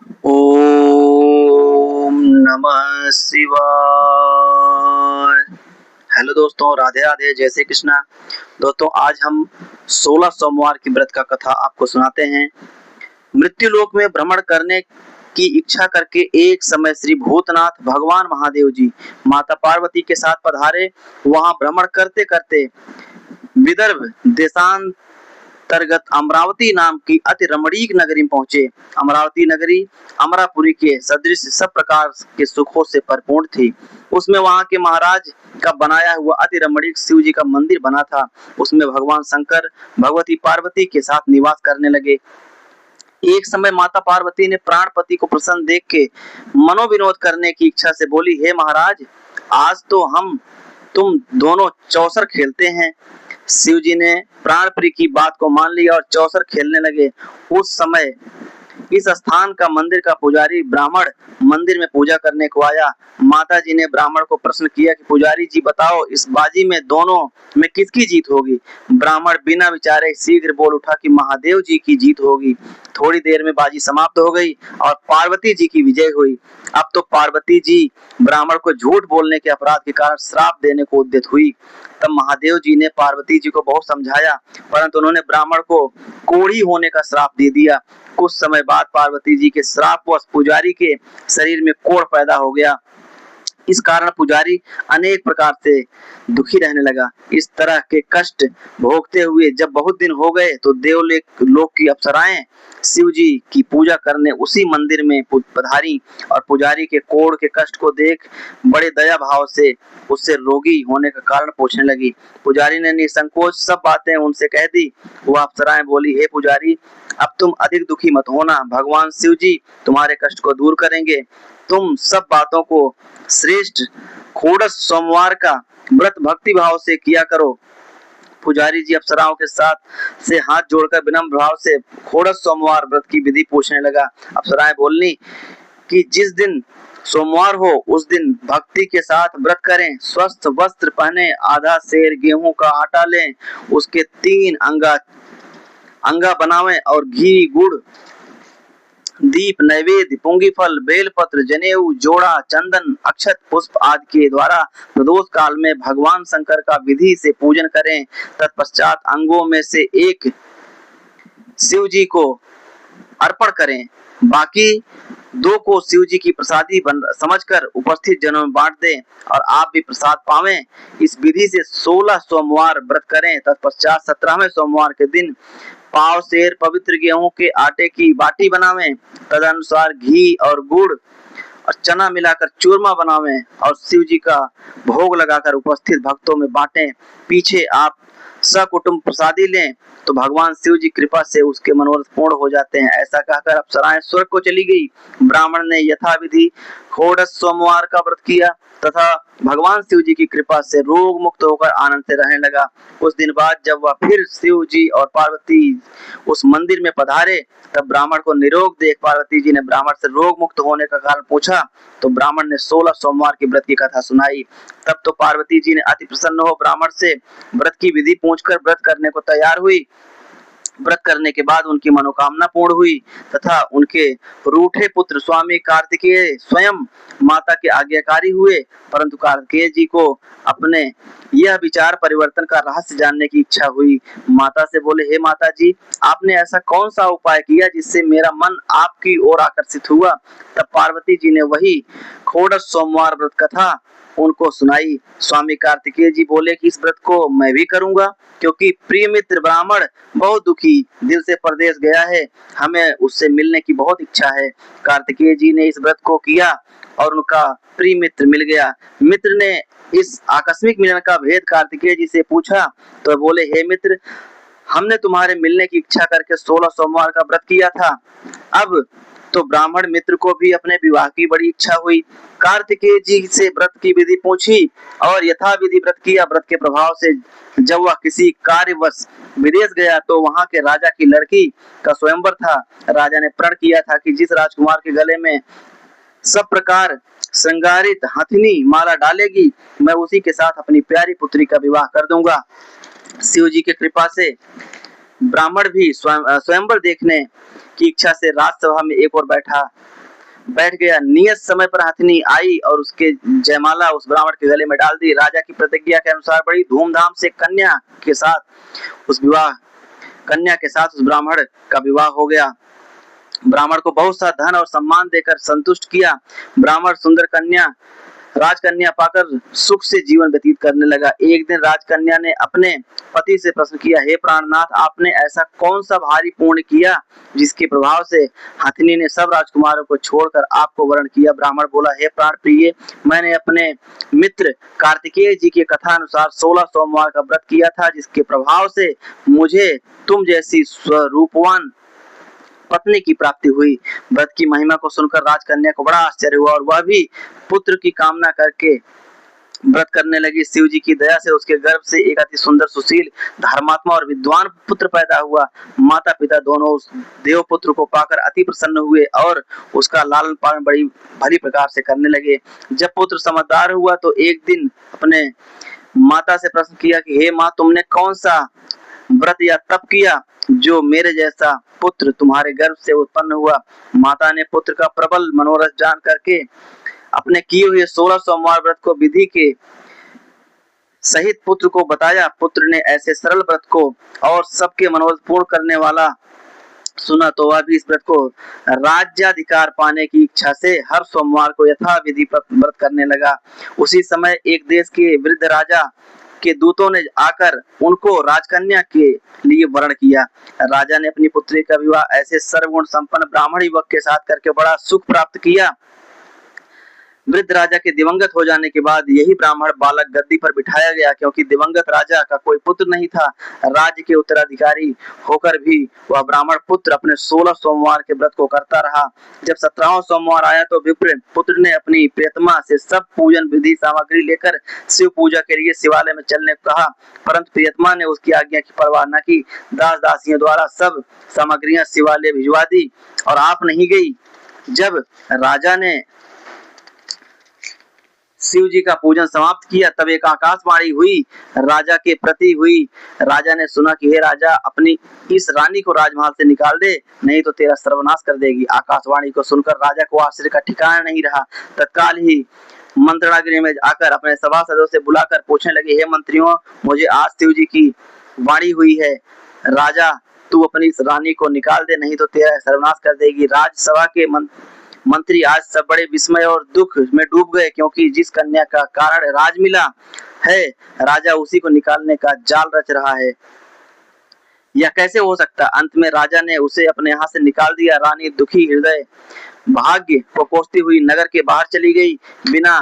ओम नमः शिवाय। हेलो दोस्तों, राधे राधे, जय श्री कृष्णा। दोस्तों, आज हम 16 सोमवार की व्रत का कथा आपको सुनाते हैं। मृत्यु लोक में भ्रमण करने की इच्छा करके एक समय श्री भूतनाथ भगवान महादेव जी माता पार्वती के साथ पधारे। वहां भ्रमण करते करते विदर्भ देशांतर्गत अमरावती नाम की अति रमणीक नगरी में पहुंचे। अमरावती नगरी अमरापुरी के सदृश सब प्रकार के सुखों से परिपूर्ण थी। उसमें वहां के महाराज का बनाया हुआ अति रमणीक शिव जी का मंदिर बना था। उसमें भगवान शंकर भगवती पार्वती के साथ निवास करने लगे। एक समय माता पार्वती ने प्राणपति को प्रसन्न देख के मनोविनोद करने की इच्छा से बोली, हे महाराज, आज तो हम तुम दोनों चौसर खेलते हैं। शिव जी ने प्राणप्रिय की बात को मान लिया और चौसर खेलने लगे। उस समय इस स्थान का मंदिर का पुजारी ब्राह्मण मंदिर में पूजा करने को आया। माता जी ने ब्राह्मण को प्रश्न किया कि पुजारी जी बताओ, इस बाजी में दोनों में किसकी जीत होगी। ब्राह्मण बिना विचारे शीघ्र बोल उठा कि महादेव जी की जीत होगी। थोड़ी देर में बाजी समाप्त हो गई और पार्वती जी की विजय हुई। अब तो पार्वती जी ब्राह्मण को झूठ बोलने के अपराध के कारण श्राप देने को उद्यत हुई। तब महादेव जी ने पार्वती जी को बहुत समझाया, परंतु उन्होंने ब्राह्मण को कोढ़ी होने का श्राप दे दिया। कुछ समय बाद पार्वती जी के श्रापवश पुजारी के शरीर में कोढ़ पैदा हो गया। इस कारण पुजारी अनेक प्रकार से दुखी रहने लगा। इस तरह के कष्ट भोगते हुए जब बहुत दिन हो गए तो देवलोक की अप्सराएं शिव जी की पूजा करने उसी मंदिर में पधारी और पुजारी के कोढ़ के कष्ट को देख बड़े दया भाव से उससे रोगी होने का कारण पूछने लगी। पुजारी ने निसंकोच सब बातें उनसे कह दी। वह अप्सराएं बोली, हे पुजारी, अब तुम अधिक दुखी मत होना, भगवान शिव जी तुम्हारे कष्ट को दूर करेंगे। तुम सब बातों को श्रेष्ठ खोड़स सोमवार का व्रत भक्ति भाव से किया करो। पुजारी जी अप्सराओं के साथ से हाथ जोड़कर विनम्र भाव से खोड़स सोमवार व्रत की विधि पूछने लगा। अप्सराएं बोलनी कि जिस दिन सोमवार हो उस दिन भक्ति के साथ व्रत करें, स्वस्थ वस्त्र पहने, आधा सेर गेहूं का आटा लें, उसके 3 अंगा बनावें और घी गुड़ दीप नैवेद्य पुंगी फल बेलपत्र जनेऊ जोड़ा चंदन अक्षत पुष्प आदि के द्वारा प्रदोष काल में भगवान शंकर का विधि से पूजन करें। तत्पश्चात अंगों में से एक शिव जी को अर्पण करें, बाकी 2 को शिव जी की प्रसादी समझकर उपस्थित जनों में बांट दें और आप भी प्रसाद पावें। इस विधि से 16 सोमवार व्रत करें। तत्पश्चात 17वें सोमवार के दिन पाव सेर पवित्र गेहूं के आटे की बाटी बनावें, तदनुसार घी और गुड़ और चना मिलाकर चूरमा बनावें और शिव जी का भोग लगाकर उपस्थित भक्तों में बांटें। पीछे आप सकुटुंब प्रसादी लें तो भगवान शिव जी कृपा से उसके मनोरथ पूर्ण हो जाते हैं। ऐसा कहकर अप्सराएं स्वर्ग को चली गई। ब्राह्मण ने यथाविधि खोड़स सोमवार का व्रत किया तथा भगवान शिव जी की कृपा से रोग मुक्त होकर आनंद से रहने लगा। कुछ दिन बाद जब वह फिर शिव जी और पार्वती उस मंदिर में पधारे तब ब्राह्मण को निरोग देख पार्वती जी ने ब्राह्मण से रोग मुक्त होने का कारण पूछा तो ब्राह्मण ने 16 सोमवार की व्रत की कथा सुनाई। तब तो पार्वती जी ने अति प्रसन्न हो ब्राह्मण से व्रत की विधि पूछकर व्रत करने को तैयार हुई। व्रत करने के बाद उनकी मनोकामना पूर्ण हुई तथा उनके रूठे पुत्र स्वामी कार्तिकेय स्वयं माता के आज्ञाकारी हुए। परंतु कार्तिकेय जी को अपने यह विचार परिवर्तन का रहस्य जानने की इच्छा हुई। माता से बोले, हे माता जी, आपने ऐसा कौन सा उपाय किया जिससे मेरा मन आपकी ओर आकर्षित हुआ। तब पार्वती जी ने वही खोड़स सोमवार व्रत कथा उनको सुनाई। स्वामी कार्तिकेय जी बोले कि इस व्रत को मैं भी करूंगा, क्योंकि प्रिय मित्र ब्राह्मण बहुत दुखी दिल से परदेश गया है, हमें उससे मिलने की बहुत इच्छा है। कार्तिकेय जी ने इस व्रत को किया और उनका प्रिय मित्र मिल गया। मित्र ने इस आकस्मिक मिलन का भेद कार्तिकेय जी से पूछा तो बोले, हे मित्र, हमने तुम्हारे मिलने की इच्छा करके 16 सोमवार का व्रत किया था। अब तो ब्राह्मण मित्र को भी अपने विवाह की बड़ी इच्छा हुई। कार्तिकेय जी से व्रत की विधि पूछी और यथाविधि व्रत किया। व्रत के प्रभाव से जब वह किसी कार्यवश विदेश गया तो वहां के राजा की लड़की का स्वयंवर था। राजा ने प्रण किया था कि जिस राजकुमार के गले में सब प्रकार श्रृंगारित हथिनी माला डालेगी, मैं उसी के साथ अपनी प्यारी पुत्री का विवाह कर दूंगा। शिव जी की कृपा से ब्राह्मण भी स्वयंवर देखने की इच्छा से राजसभा में एक ओर बैठ गया। नियत समय पर हथिनी आई और उसके जयमाला उस ब्राह्मण के गले में डाल दी। राजा की प्रतिज्ञा के अनुसार बड़ी धूमधाम से कन्या के साथ उस ब्राह्मण का विवाह हो गया। ब्राह्मण को बहुत सा धन और सम्मान देकर संतुष्ट किया। ब्राह्मण सुंदर राजकन्या पाकर सुख से जीवन व्यतीत करने लगा। एक दिन राजकन्या ने अपने पति से प्रश्न किया, हे प्राणनाथ, आपने ऐसा कौन सा भारी पुण्य किया जिसके प्रभाव से हथिनी ने सब राजकुमारों को छोड़कर आपको वरण किया? ब्राह्मण बोला, हे प्राण प्रिय, मैंने अपने मित्र कार्तिकेय जी के कथा अनुसार 16 सोमवार का व्रत किया था, जिसके प्रभाव से मुझे तुम जैसी स्वरूपवान पत्नी की प्राप्ति हुई। व्रत की महिमा को सुनकर राजकन्या को बड़ा आश्चर्य हुआ और वह भी पुत्र की कामना करके व्रत करने लगी। शिव जी की दया से उसके गर्भ से एक अति सुंदर, सुशील, धर्मात्मा और विद्वान पुत्र पैदा हुआ। माता पिता दोनों उस देव पुत्र को पाकर अति प्रसन्न हुए और उसका लालन पालन बड़ी भली प्रकार से करने लगे। जब पुत्र समझदार हुआ तो एक दिन अपने माता से प्रश्न किया कि हे माँ, तुमने कौन सा व्रत या तप किया जो मेरे जैसा पुत्र तुम्हारे गर्भ से उत्पन्न हुआ? माता ने पुत्र का प्रबल मनोरथ जान करके अपने किए हुए 16 सोमवार व्रत को विधि के सहित पुत्र को बताया। पुत्र ने ऐसे सरल व्रत को और सबके मनोरथ पूर्ण करने वाला सुना तो वह भी इस व्रत को राज्याधिकार पाने की इच्छा से हर सोमवार को यथाविधि व्रत करने लगा। उसी समय एक देश के वृद्ध राजा के दूतों ने आकर उनको राजकन्या के लिए वरण किया। राजा ने अपनी पुत्री का विवाह ऐसे सर्वगुण संपन्न ब्राह्मण युवक के साथ करके बड़ा सुख प्राप्त किया। वृद्ध राजा के दिवंगत हो जाने के बाद यही ब्राह्मण बालक गद्दी पर बिठाया गया, क्योंकि दिवंगत राजा का कोई पुत्र नहीं था। राज्य के उत्तराधिकारी होकर भी वह ब्राह्मण पुत्र अपने 16 सोमवार के व्रत को करता रहा। जब 17वां सोमवार आया तो विप्र पुत्र ने अपनी प्रियतमा से सब पूजन विधि सामग्री लेकर शिव पूजा के लिए शिवालय में चलने को कहा, परंतु प्रियतमा ने उसकी आज्ञा की परवाह न की। दास दासियों द्वारा सब सामग्रियां शिवालय भिजवा दी और आप नहीं गई। जब राजा ने शिव जी का पूजन समाप्त किया तब एक आकाशवाणी हुई राजा के प्रति हुई। राजा ने सुना कि हे राजा, अपनी इस रानी को राजमहल से निकाल दे, नहीं तो तेरा सर्वनाश कर देगी। आकाशवाणी को सुनकर राजा को आश्चर्य का ठिकाना नहीं रहा। तत्काल ही मंत्रणागृह में आकर अपने सभासदों से बुलाकर पूछने लगे, हे मंत्रियों, मुझे आज शिव जी की वाणी हुई है, राजा तू अपनी इस रानी को निकाल दे, नहीं तो तेरा सर्वनाश कर देगी। राजसभा के मंत्री आज सब बड़े विस्मय और दुख में डूब गए, क्योंकि जिस कन्या का कारण राज मिला है, राजा उसी को निकालने का जाल रच रहा है। यह कैसे हो सकता? अंत में राजा ने उसे अपने यहाँ से निकाल दिया। रानी दुखी हृदय भाग्य को कोसती हुई नगर के बाहर चली गई। बिना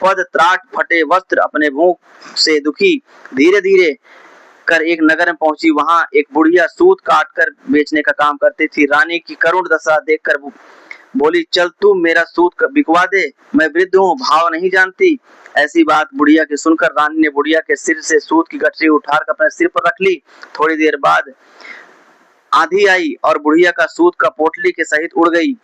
पद त्राट फटे वस्त्र अपने भूख से दुखी धीरे धीरे कर एक नगर में पहुंची। वहां एक बुढ़िया सूत काट कर बेचने का काम करती थी। रानी की करुण दशा देखकर बोली, चल तू मेरा सूत बिकवा दे, मैं वृद्ध हूँ, भाव नहीं जानती। ऐसी बात बुढ़िया की सुनकर रानी ने बुढ़िया के सिर से सूत की गठरी उठाकर अपने सिर पर रख ली। थोड़ी देर बाद आंधी आई और बुढ़िया का सूत का पोटली के सहित उड़ गई।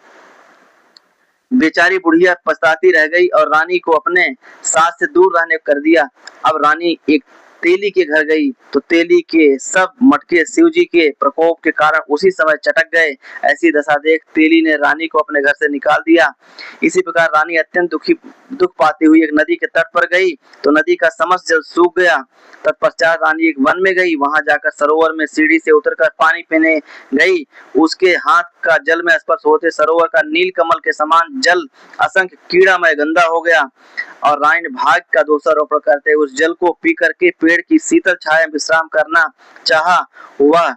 बेचारी बुढ़िया पछताती रह गई और रानी को अपने साथ से दूर रहने कर दिया। अब रानी एक तेली के घर गई तो तेली के सब मटके शिव जी के प्रकोप के कारण उसी समय चटक गए। ऐसी दशा देख तेली ने रानी को अपने घर से निकाल दिया। इसी प्रकार रानी अत्यंत दुख पाती हुई एक नदी के तट पर गई तो नदी का समस्त जल सूख गया। तत्पश्चात रानी एक वन में गई। वहां जाकर सरोवर में सीढ़ी से उतरकर पानी पीने गई। उसके हाथ का जल में स्पर्श होते सरोवर का नील कमल के समान जल असंख्य कीड़ामय गंदा हो गया और रानी ने भाग्य का दोषारोपण करते उस जल को पी करके पेड़ की शीतल छाया में विश्राम करना चाहा। वह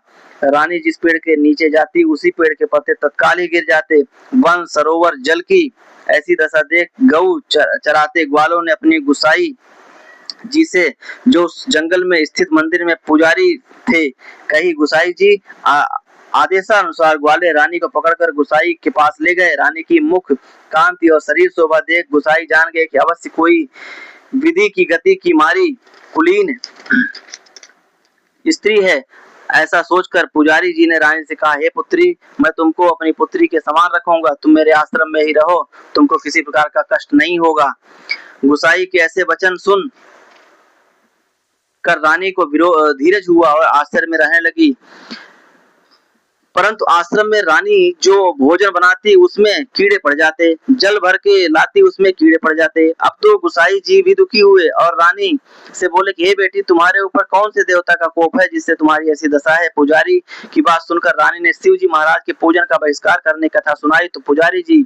रानी जिस पेड़ के नीचे जाती उसी पेड़ के पत्ते तत्काल ही गिर जाते। वन सरोवर जल की ऐसी दशा देख गऊ चराते ग्वालों ने अपनी गुसाई जी से, जो जंगल में स्थित मंदिर में पुजारी थे, कही, गुसाई जी, आदेशानुसार ग्वाले रानी को पकड़कर गुसाई के पास ले गए। रानी की मुख कांति और शरीर शोभा देख गुसाई जान गए कि अवश्य कोई विधि की गति की मारी कुलीन स्त्री है। ऐसा सोचकर पुजारी जी ने रानी से कहा, हे पुत्री, मैं तुमको अपनी पुत्री के समान रखूंगा, तुम मेरे आश्रम में ही रहो, तुमको किसी प्रकार का कष्ट नहीं होगा। गुसाई के ऐसे वचन सुन कर रानी को धीरज हुआ और आश्चर्य में रहने लगी। परंतु आश्रम में रानी जो भोजन बनाती उसमें कीड़े पड़ जाते, जल भर के लाती उसमें कीड़े पड़ जाते। अब तो गुसाई जी भी दुखी हुए और रानी से बोले कि हे बेटी, तुम्हारे ऊपर कौन से देवता का कोप है जिससे तुम्हारी ऐसी दशा है। पुजारी की बात सुनकर रानी ने शिव जी महाराज के पूजन का बहिष्कार करने की कथा सुनाई तो पुजारी जी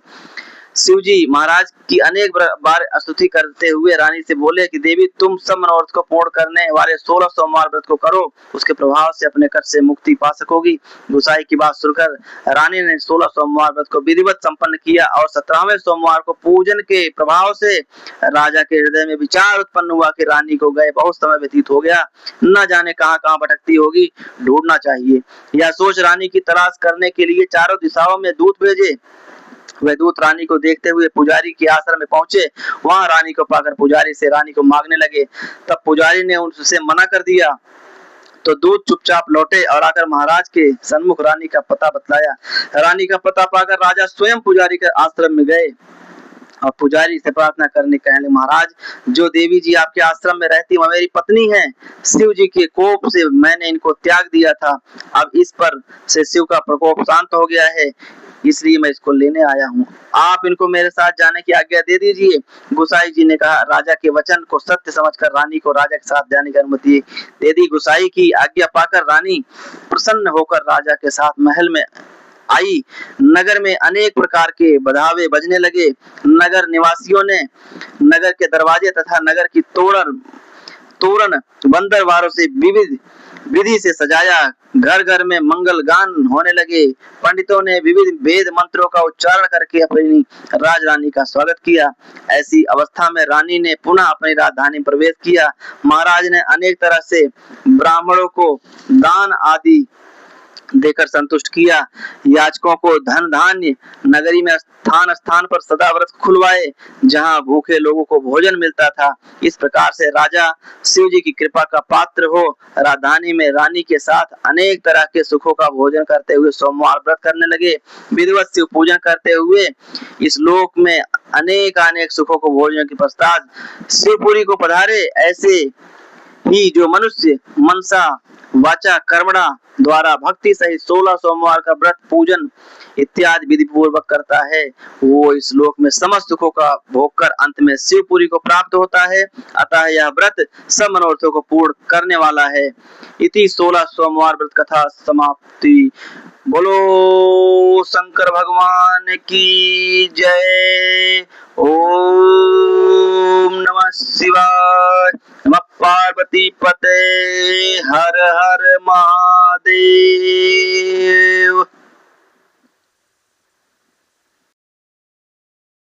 शिव जी महाराज की अनेक बार स्तुति करते हुए रानी से बोले कि देवी, तुम सब मनोरथ को पूर्ण करने वाले 16 सोमवार व्रत को करो, उसके प्रभाव से अपने कष्ट से मुक्ति पा सकोगी। गुसाई की बात सुनकर रानी ने 16 सोमवार व्रत को विधिवत संपन्न किया और 17वें सोमवार को पूजन के प्रभाव से राजा के हृदय में विचार उत्पन्न हुआ कि रानी को गए बहुत समय व्यतीत हो गया, न जाने कहाँ कहाँ भटकती होगी, ढूंढना चाहिए। यह सोच रानी की तलाश करने के लिए चारों दिशाओं में दूत भेजे। वे दूत रानी को देखते हुए पुजारी के आश्रम में पहुंचे। वहां रानी को पाकर पुजारी से रानी को मांगने लगे। तब पुजारी ने उनसे मना कर दिया तो दूत चुपचाप लौटे और आकर महाराज के सन्मुख रानी का पता बतलाया। रानी का पता पाकर राजा स्वयं पुजारी के आश्रम में गए और पुजारी से प्रार्थना करने कहने, महाराज, जो देवी जी आपके आश्रम में रहती वह मेरी पत्नी है। शिव जी के कोप से मैंने इनको त्याग दिया था, अब इस पर से शिव का प्रकोप शांत हो गया है, इसलिए मैं इसको लेने आया हूँ। आप इनको मेरे साथ जाने की आज्ञा दे दीजिए। गुसाई जी ने कहा। राजा के वचन को सत्य समझकर रानी को राजा के साथ जाने की अनुमति दे दी। गुसाई की आज्ञा पाकर रानी प्रसन्न होकर राजा के साथ महल में आई। नगर में अनेक प्रकार के बधावे बजने लगे। नगर निवासियों ने नगर के दरवाजे तथा नगर की तोरण बंदरवारों से विविध विधि से सजाया। घर घर में मंगल गान होने लगे। पंडितों ने विविध वेद मंत्रों का उच्चारण करके अपनी राजरानी का स्वागत किया। ऐसी अवस्था में रानी ने पुनः अपनी राजधानी प्रवेश किया। महाराज ने अनेक तरह से ब्राह्मणों को दान आदि देकर संतुष्ट किया। याचकों को धन धान्य, नगरी में स्थान स्थान पर सदा व्रत खुलवाए जहां भूखे लोगों को भोजन मिलता था। इस प्रकार से राजा शिव जी की कृपा का पात्र हो राजधानी में रानी के साथ अनेक तरह के सुखों का भोजन करते हुए सोमवार व्रत करने लगे। विधिवत शिव पूजन करते हुए इस लोक में अनेक अनेक सुखों को भोजन के पश्चात शिवपुरी को पधारे। ऐसे ही जो मनुष्य मनसा वाचा कर्मणा द्वारा भक्ति सहित 16 सोमवार का व्रत पूजन इत्यादि विधि पूर्वक करता है, वो इस लोक में समस्त सुखों का भोग कर अंत में शिवपुरी को प्राप्त होता है। अतः यह व्रत सब मनोरथों को पूर्ण करने वाला है। इति 16 सोमवार व्रत कथा समाप्ति। बोलो शंकर भगवान की जय। ओम नमः शिवाय। नमः पार्वती पते। हर हर महादेव।